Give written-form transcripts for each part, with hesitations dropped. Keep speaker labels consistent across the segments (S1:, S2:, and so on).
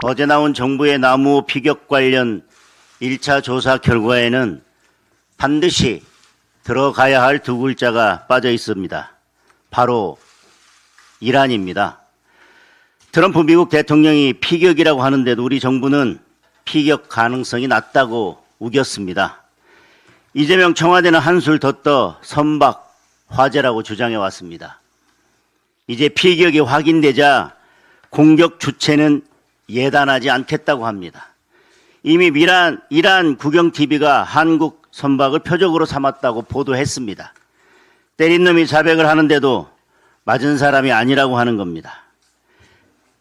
S1: 어제 나온 정부의 나무 피격 관련 1차 조사 결과에는 반드시 들어가야 할 두 글자가 빠져 있습니다. 바로 이란입니다. 트럼프 미국 대통령이 피격이라고 하는데도 우리 정부는 피격 가능성이 낮다고 우겼습니다. 이재명 청와대는 한술 더 떠 선박 화재라고 주장해 왔습니다. 이제 피격이 확인되자 공격 주체는 예단하지 않겠다고 합니다. 이미 이란 국영TV가 한국 선박을 표적으로 삼았다고 보도했습니다. 때린 놈이 자백을 하는데도 맞은 사람이 아니라고 하는 겁니다.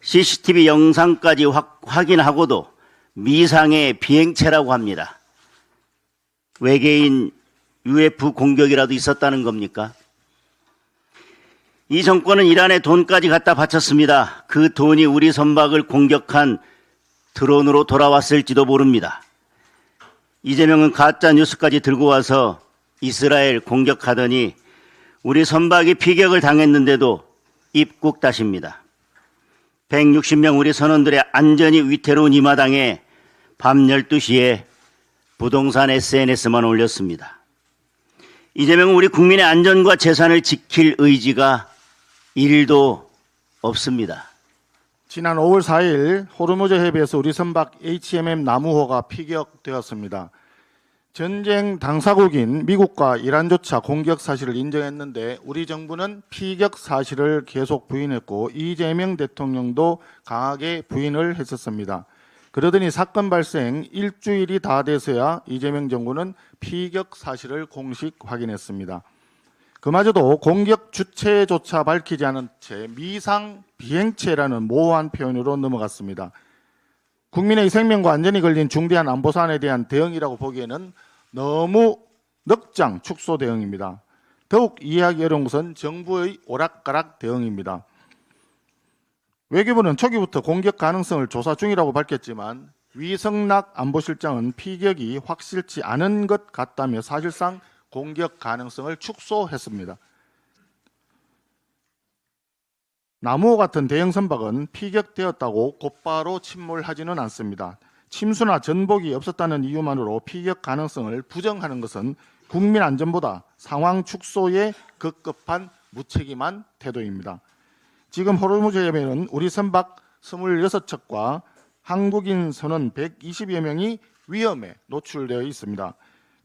S1: CCTV 영상까지 확인하고도 미상의 비행체라고 합니다. 외계인 UFO 공격이라도 있었다는 겁니까? 이 정권은 이란에 돈까지 갖다 바쳤습니다. 그 돈이 우리 선박을 공격한 드론으로 돌아왔을지도 모릅니다. 이재명은 가짜 뉴스까지 들고 와서 이스라엘 공격하더니 우리 선박이 피격을 당했는데도 입국 다십니다. 160명 우리 선원들의 안전이 위태로운 이 마당에 밤 12시에 부동산 SNS만 올렸습니다. 이재명은 우리 국민의 안전과 재산을 지킬 의지가 1도 없습니다.
S2: 지난 5월 4일 호르무즈 해변에서 우리 선박 HMM 나무호가 피격되었습니다. 전쟁 당사국인 미국과 이란조차 공격 사실을 인정했는데 우리 정부는 피격 사실을 계속 부인했고 이재명 대통령도 강하게 부인을 했었습니다. 그러더니 사건 발생 일주일이 다 돼서야 이재명 정부는 피격 사실을 공식 확인했습니다. 그마저도 공격 주체조차 밝히지 않은 채 미상 비행체라는 모호한 표현으로 넘어갔습니다. 국민의 생명과 안전이 걸린 중대한 안보 사안에 대한 대응이라고 보기에는 너무 넉장 축소 대응입니다. 더욱 이해하기 어려운 것은 정부의 오락가락 대응입니다. 외교부는 초기부터 공격 가능성을 조사 중이라고 밝혔지만 위성락 안보실장은 피격이 확실치 않은 것 같다며 사실상 공격 가능성을 축소했습니다. 나무호 같은 대형 선박은 피격되었다고 곧바로 침몰하지는 않습니다. 침수나 전복이 없었다는 이유만으로 피격 가능성을 부정하는 것은 국민 안전보다 상황 축소에 급급한 무책임한 태도입니다. 지금 호르무즈 해변에는 우리 선박 26척과 한국인 선원 120여 명이 위험에 노출되어 있습니다.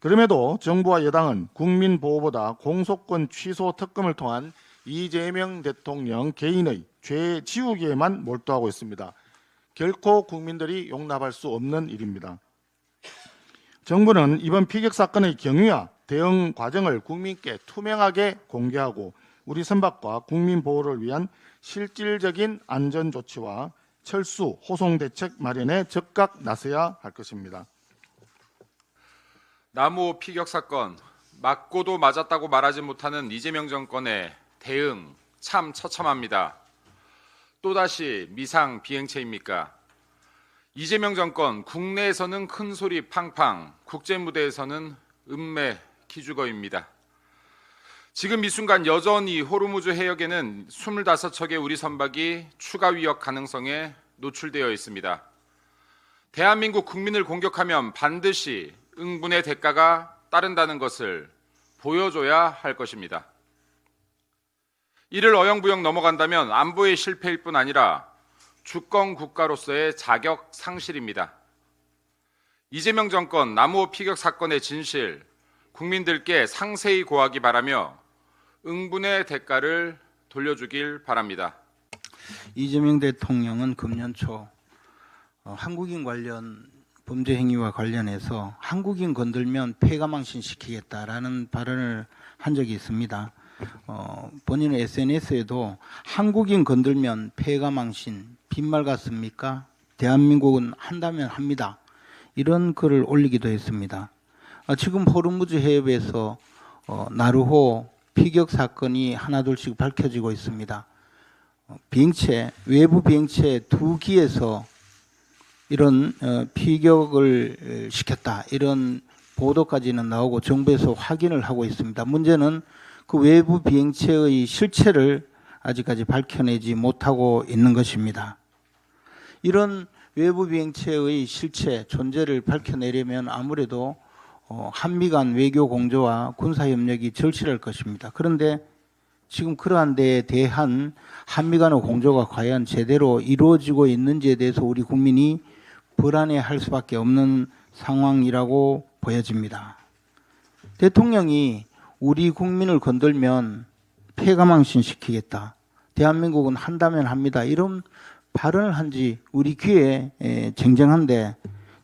S2: 그럼에도 정부와 여당은 국민 보호보다 공소권 취소 특검을 통한 이재명 대통령 개인의 죄 지우기에만 몰두하고 있습니다. 결코 국민들이 용납할 수 없는 일입니다. 정부는 이번 피격 사건의 경위와 대응 과정을 국민께 투명하게 공개하고 우리 선박과 국민 보호를 위한 실질적인 안전 조치와 철수, 호송 대책 마련에 적극 나서야 할 것입니다.
S3: 나무호 피격 사건, 맞고도 맞았다고 말하지 못하는 이재명 정권의 대응 참 처참합니다. 또다시 미상 비행체입니까? 이재명 정권 국내에서는 큰 소리 팡팡, 국제 무대에서는 음매 기죽어입니다. 지금 이 순간 여전히 호르무즈 해역에는 25척의 우리 선박이 추가 위협 가능성에 노출되어 있습니다. 대한민국 국민을 공격하면 반드시 응분의 대가가 따른다는 것을 보여줘야 할 것입니다. 이를 어영부영 넘어간다면 안보의 실패일 뿐 아니라 주권 국가로서의 자격 상실입니다. 이재명 정권 나무호 피격 사건의 진실, 국민들께 상세히 고하기 바라며 응분의 대가를 돌려주길 바랍니다.
S4: 이재명 대통령은 금년 초 한국인 관련 범죄 행위와 관련해서 한국인 건들면 폐가망신시키겠다라는 발언을 한 적이 있습니다. 본인의 SNS에도 한국인 건들면 폐가망신, 빈말 같습니까? 대한민국은 한다면 합니다. 이런 글을 올리기도 했습니다. 지금 호르무즈 해협에서 나루호 피격 사건이 하나둘씩 밝혀지고 있습니다. 비행체, 외부 비행체 2기에서 이런 피격을 시켰다, 이런 보도까지는 나오고 정부에서 확인을 하고 있습니다. 문제는 그 외부 비행체의 실체를 아직까지 밝혀내지 못하고 있는 것입니다. 이런 외부 비행체의 실체 존재를 밝혀내려면 아무래도 한미 간 외교 공조와 군사 협력이 절실할 것입니다. 그런데 지금 그러한 데에 대한 한미 간의 공조가 과연 제대로 이루어지고 있는지에 대해서 우리 국민이 불안해할 수밖에 없는 상황이라고 보여집니다. 대통령이 우리 국민을 건들면 폐가망신시키겠다. 대한민국은 한다면 합니다. 이런 발언을 한 지 우리 귀에 쟁쟁한데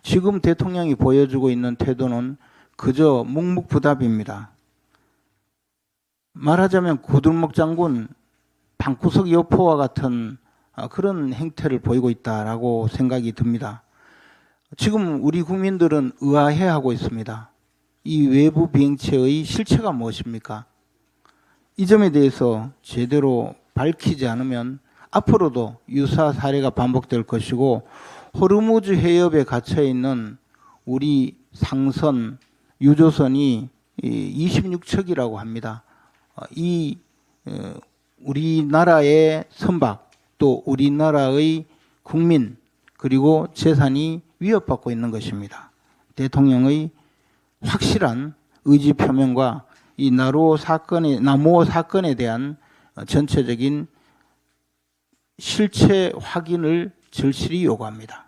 S4: 지금 대통령이 보여주고 있는 태도는 그저 묵묵부답입니다. 말하자면 구들목 장군 방구석 여포와 같은 그런 행태를 보이고 있다라고 생각이 듭니다. 지금 우리 국민들은 의아해하고 있습니다. 이 외부 비행체의 실체가 무엇입니까? 이 점에 대해서 제대로 밝히지 않으면 앞으로도 유사 사례가 반복될 것이고 호르무즈 해협에 갇혀 있는 우리 상선 유조선이 26척이라고 합니다. 이 우리나라의 선박 또 우리나라의 국민 그리고 재산이 위협받고 있는 것입니다. 대통령의 확실한 의지 표명과 이 나무호 사건에 대한 전체적인 실체 확인을 절실히 요구합니다.